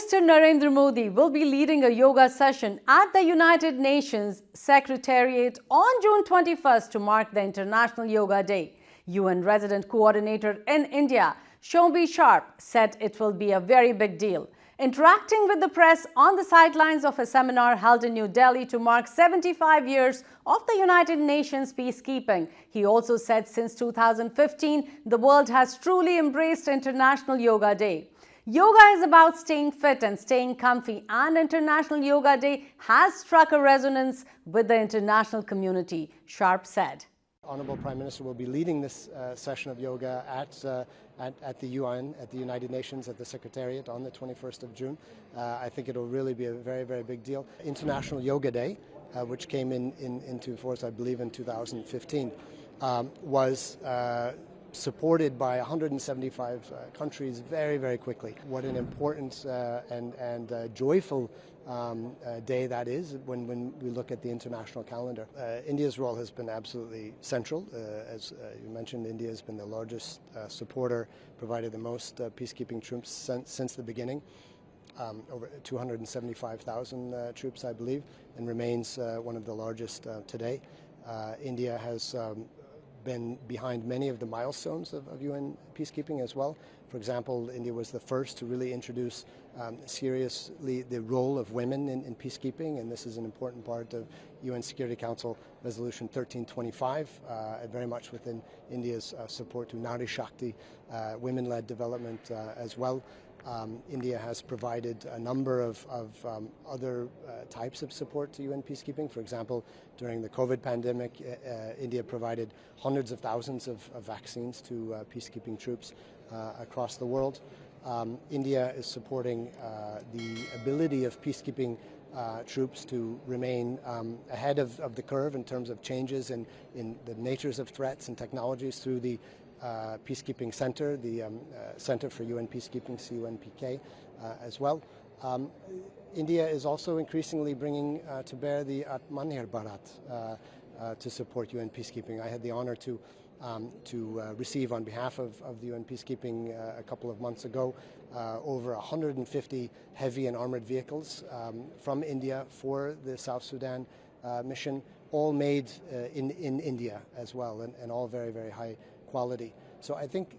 Minister Narendra Modi will be leading a yoga session at the United Nations Secretariat on June 21st to mark the International Yoga Day. UN Resident Coordinator in India, Shobhi Sharp, said it will be a very big deal. Interacting with the press on the sidelines of a seminar held in New Delhi to mark 75 years of the United Nations peacekeeping, he also said since 2015, the world has truly embraced International Yoga Day. Yoga is about staying fit and staying comfy, and International Yoga Day has struck a resonance with the international community, Sharp said. Honorable Prime Minister will be leading this session of yoga at the UN, at the United Nations, at the Secretariat on the 21st of June. I think it will really be a very, very big deal. International Yoga Day, which came into force, I believe, in 2015, was supported by 175 countries very, very quickly. What an important and joyful day that is when we look at the international calendar. India's role has been absolutely central. As you mentioned, India has been the largest supporter, provided the most peacekeeping troops since the beginning. Over 275,000 troops, I believe, and remains one of the largest today. India has been behind many of the milestones of UN peacekeeping as well. For example, India was the first to really introduce seriously the role of women in peacekeeping, and this is an important part of UN Security Council Resolution 1325, very much within India's support to Nari Shakti, women-led development as well. India has provided a number of other types of support to UN peacekeeping. For example, during the COVID pandemic, India provided hundreds of thousands of vaccines to peacekeeping troops across the world. India is supporting the ability of peacekeeping troops to remain ahead of the curve in terms of changes in the natures of threats and technologies through the Peacekeeping Center, the Center for UN Peacekeeping, CUNPK, as well. India is also increasingly bringing to bear the Atmanirbhar Bharat to support UN peacekeeping. I had the honor to receive on behalf of the UN peacekeeping a couple of months ago over 150 heavy and armored vehicles from India for the South Sudan mission, all made in India as well, and all very, very high quality. So I think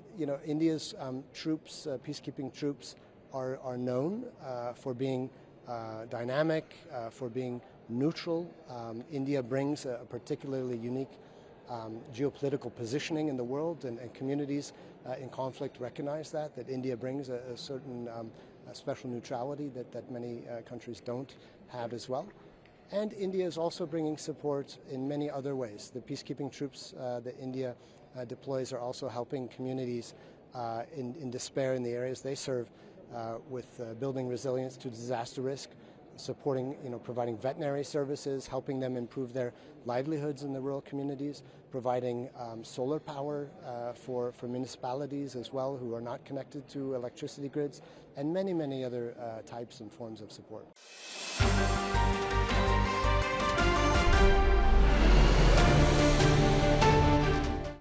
India's troops, peacekeeping troops, are known for being dynamic, for being neutral. India brings a particularly unique geopolitical positioning in the world, and communities in conflict recognize that India brings a certain special neutrality that many countries don't have as well. And India is also bringing support in many other ways. The peacekeeping troops that India deploys are also helping communities in despair in the areas they serve with building resilience to disaster risk, supporting, providing veterinary services, helping them improve their livelihoods in the rural communities, providing solar power for municipalities as well who are not connected to electricity grids, and many, many other types and forms of support.